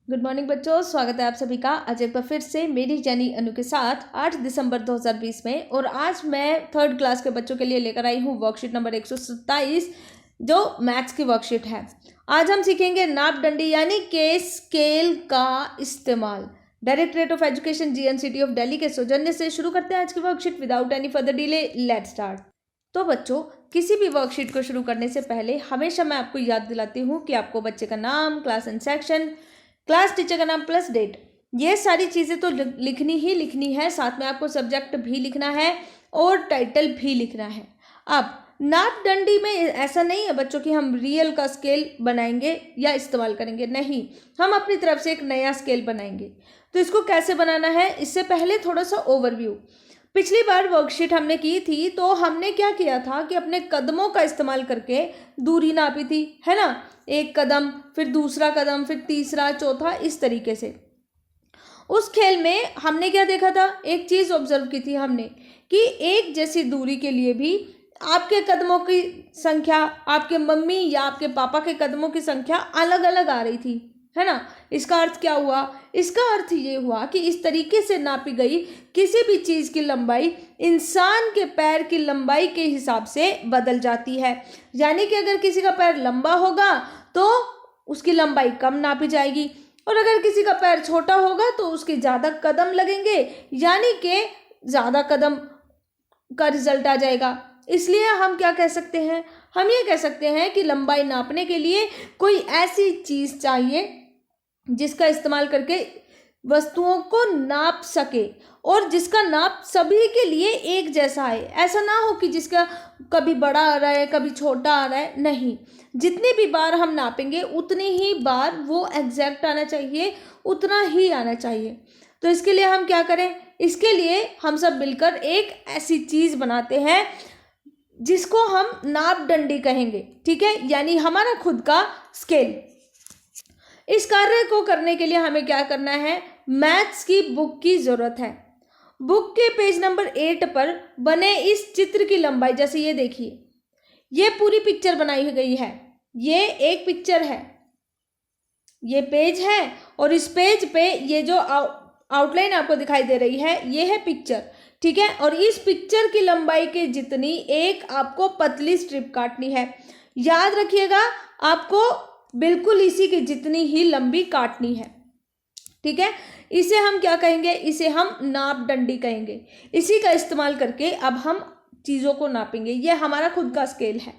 Good morning बच्चों, स्वागत है आप सभी का आज एक बार फिर से मेरी यानी अनु के साथ 8 दिसंबर 2020 में। और आज मैं थर्ड क्लास के बच्चों के लिए लेकर आई हूँ वर्कशीट नंबर 127 जो मैथ्स की वर्कशीट है। आज हम सीखेंगे नाप डंडी यानी के स्केल का इस्तेमाल। Directorate of education GNCT of Delhi के सौजन्य से शुरू करते हैं आज की worksheet without any further delay. Let's start. तो बच्चों, किसी भी वर्कशीट को शुरू करने से पहले हमेशा मैं आपको याद दिलाती हूँ कि आपको बच्चे का नाम, class and section, class teacher का नाम प्लस डेट, ये सारी चीज़ें तो लिखनी ही लिखनी है। साथ में आपको सब्जेक्ट भी लिखना है और टाइटल भी लिखना है। अब नाप डंडी में ऐसा नहीं है बच्चों कि हम रियल का स्केल बनाएंगे या इस्तेमाल करेंगे, नहीं, हम अपनी तरफ से एक नया स्केल बनाएंगे। तो इसको कैसे बनाना है, इससे पहले थोड़ा सा ओवरव्यू। पिछली बार वर्कशीट हमने की थी तो हमने क्या किया था कि अपने कदमों का इस्तेमाल करके दूरी नापी थी, है ना। एक कदम, फिर दूसरा कदम, फिर तीसरा, चौथा, इस तरीके से। उस खेल में हमने क्या देखा था, एक चीज़ ऑब्जर्व की थी हमने कि एक जैसी दूरी के लिए भी आपके कदमों की संख्या, आपके मम्मी या आपके पापा के कदमों की संख्या अलग अलग आ रही थी, है ना। इसका अर्थ क्या हुआ, इसका अर्थ ये हुआ कि इस तरीके से नापी गई किसी भी चीज़ की लंबाई इंसान के पैर की लंबाई के हिसाब से बदल जाती है। यानी कि अगर किसी का पैर लंबा होगा तो उसकी लंबाई कम नापी जाएगी, और अगर किसी का पैर छोटा होगा तो उसके ज़्यादा कदम लगेंगे, यानी कि ज़्यादा कदम का रिजल्ट आ जाएगा। इसलिए हम क्या कह सकते हैं, हम ये कह सकते हैं कि लंबाई नापने के लिए कोई ऐसी चीज़ चाहिए जिसका इस्तेमाल करके वस्तुओं को नाप सके और जिसका नाप सभी के लिए एक जैसा आए। ऐसा ना हो कि जिसका कभी बड़ा आ रहा है कभी छोटा आ रहा है, नहीं, जितनी भी बार हम नापेंगे उतनी ही बार वो एग्जैक्ट आना चाहिए, उतना ही आना चाहिए। तो इसके लिए हम क्या करें, इसके लिए हम सब मिलकर एक ऐसी चीज़ बनाते हैं जिसको हम नाप डंडी कहेंगे, ठीक है, यानी हमारा खुद का स्केल। इस कार्य को करने के लिए हमें क्या करना है, मैथ्स की बुक की ज़रूरत है। बुक के पेज नंबर 8 पर बने इस चित्र की लंबाई, जैसे ये देखिए, ये पूरी पिक्चर बनाई गई है, ये एक पिक्चर है, ये पेज है, और इस पेज पे ये जो आउटलाइन आपको दिखाई दे रही है ये है पिक्चर, ठीक है। और इस पिक्चर की लंबाई के जितनी एक आपको पतली स्ट्रिप काटनी है। याद रखिएगा, आपको बिल्कुल इसी की जितनी ही लंबी काटनी है, ठीक है। इसे हम क्या कहेंगे, इसे हम नाप डंडी कहेंगे। इसी का इस्तेमाल करके अब हम चीज़ों को नापेंगे, ये हमारा खुद का स्केल है।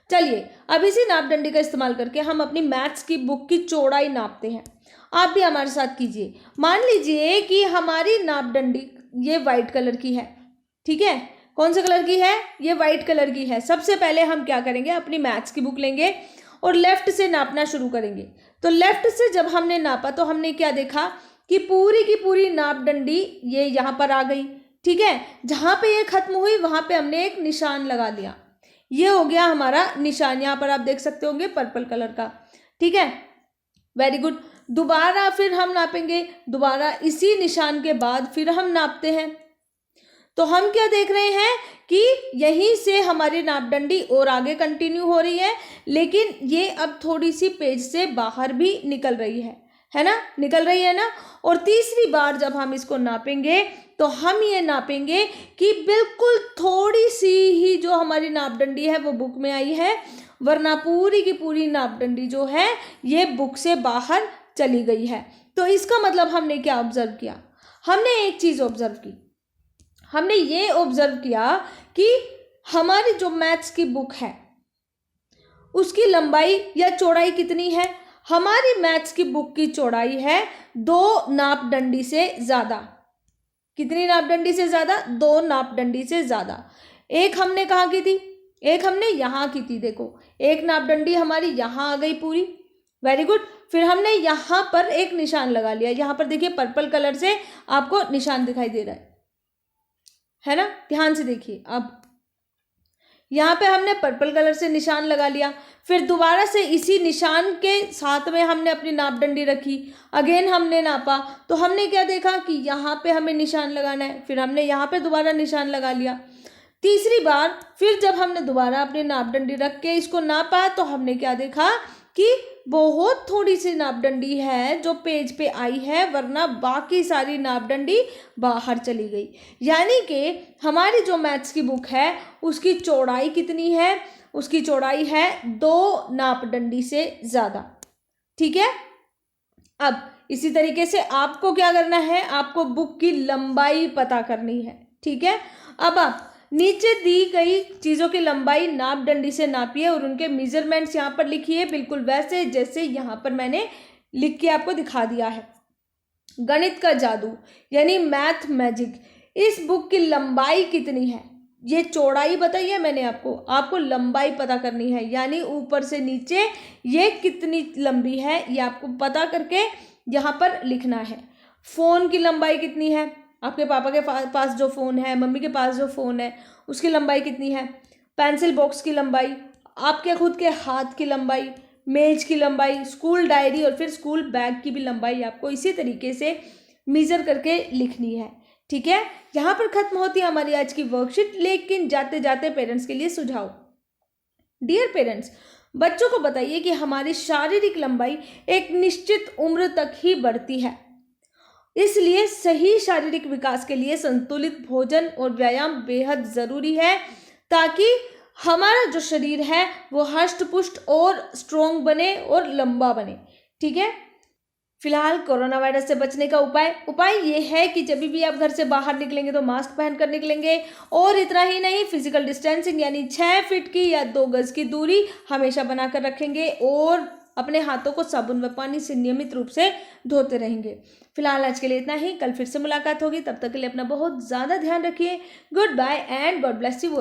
चलिए अब इसी नाप डंडी का इस्तेमाल करके हम अपनी मैथ्स की बुक की चौड़ाई नापते हैं। आप भी हमारे साथ कीजिए। मान लीजिए कि हमारी नाप डंडी ये वाइट कलर की है, ठीक है। कौन से कलर की है, ये वाइट कलर की है। सबसे पहले हम क्या करेंगे, अपनी मैथ्स की बुक लेंगे और लेफ्ट से नापना शुरू करेंगे। तो लेफ्ट से जब हमने नापा तो हमने क्या देखा कि पूरी की पूरी नाप डंडी ये यहाँ पर आ गई, ठीक है। जहाँ पे ये खत्म हुई वहाँ पे हमने एक निशान लगा दिया, ये हो गया हमारा निशान। यहाँ पर आप देख सकते होंगे पर्पल कलर का, ठीक है, वेरी गुड। दोबारा फिर हम नापेंगे, दोबारा इसी निशान के बाद फिर हम नापते हैं। तो हम क्या देख रहे हैं कि यहीं से हमारी नाप डंडी और आगे कंटिन्यू हो रही है, लेकिन ये अब थोड़ी सी पेज से बाहर भी निकल रही है ना, निकल रही है ना। और तीसरी बार जब हम इसको नापेंगे तो हम ये नापेंगे कि बिल्कुल थोड़ी सी ही जो हमारी नाप डंडी है वो बुक में आई है, वरना पूरी की पूरी नाप डंडी जो है ये बुक से बाहर चली गई है। तो इसका मतलब हमने क्या ऑब्जर्व किया, हमने एक चीज़ ऑब्जर्व की, हमने ये ऑब्जर्व किया कि हमारी जो मैथ्स की बुक है उसकी लंबाई या चौड़ाई कितनी है। हमारी मैथ्स की बुक की चौड़ाई है 2 नाप डंडी से ज़्यादा। कितनी नाप डंडी से ज़्यादा, 2 नाप डंडी से ज़्यादा। एक हमने कहाँ की थी, एक हमने यहाँ की थी। देखो, एक नाप डंडी हमारी यहाँ आ गई पूरी, वेरी गुड। फिर हमने यहाँ पर एक निशान लगा लिया, यहाँ पर देखिए पर्पल कलर से आपको निशान दिखाई दे रहा है ना, ध्यान से देखिए। अब यहाँ पे हमने पर्पल कलर से निशान लगा लिया, फिर दोबारा से इसी निशान के साथ में हमने अपनी नाप डंडी रखी, अगेन हमने नापा, तो हमने क्या देखा कि यहाँ पे हमें निशान लगाना है, फिर हमने यहाँ पे दोबारा निशान लगा लिया। तीसरी बार फिर जब हमने दोबारा अपनी नाप डंडी रख के इसको नापा तो हमने क्या देखा कि बहुत थोड़ी सी नापदंडी है जो पेज पे आई है, वरना बाकी सारी नापदंडी बाहर चली गई। यानी कि हमारी जो मैथ्स की बुक है उसकी चौड़ाई कितनी है? उसकी चौड़ाई है 2 नापदंडी से ज़्यादा। ठीक है। अब इसी तरीके से आपको क्या करना है, आपको बुक की लंबाई पता करनी है। ठीक है। अब आप नीचे दी गई चीज़ों की लंबाई नापदंडी से नापिए और उनके मेजरमेंट्स यहाँ पर लिखिए, बिल्कुल वैसे जैसे यहाँ पर मैंने लिख के आपको दिखा दिया है। गणित का जादू यानी मैथ मैजिक, इस बुक की लंबाई कितनी है? ये चौड़ाई बताई है मैंने आपको लंबाई पता करनी है, यानी ऊपर से नीचे ये कितनी लंबी है ये आपको पता करके यहाँ पर लिखना है। फ़ोन की लंबाई कितनी है? आपके पापा के पास जो फ़ोन है, मम्मी के पास जो फ़ोन है, उसकी लंबाई कितनी है? पेंसिल बॉक्स की लंबाई, आपके खुद के हाथ की लंबाई, मेज की लंबाई, स्कूल डायरी और फिर स्कूल बैग की भी लंबाई आपको इसी तरीके से मेज़र करके लिखनी है। ठीक है। यहाँ पर खत्म होती है हमारी आज की वर्कशीट, लेकिन जाते जाते पेरेंट्स के लिए सुझाव। डियर पेरेंट्स, बच्चों को बताइए कि हमारी शारीरिक लंबाई एक निश्चित उम्र तक ही बढ़ती है, इसलिए सही शारीरिक विकास के लिए संतुलित भोजन और व्यायाम बेहद ज़रूरी है, ताकि हमारा जो शरीर है वो हष्ट पुष्ट और स्ट्रोंग बने और लंबा बने। ठीक है। फिलहाल कोरोना वायरस से बचने का उपाय ये है कि जब भी आप घर से बाहर निकलेंगे तो मास्क पहनकर निकलेंगे, और इतना ही नहीं, फिजिकल डिस्टेंसिंग यानी 6 फीट की या 2 गज की दूरी हमेशा बनाकर रखेंगे और अपने हाथों को साबुन व पानी से नियमित रूप से धोते रहेंगे। फिलहाल आज के लिए इतना ही, कल फिर से मुलाकात होगी, तब तक के लिए अपना बहुत ज़्यादा ध्यान रखिए। Good bye and God bless you.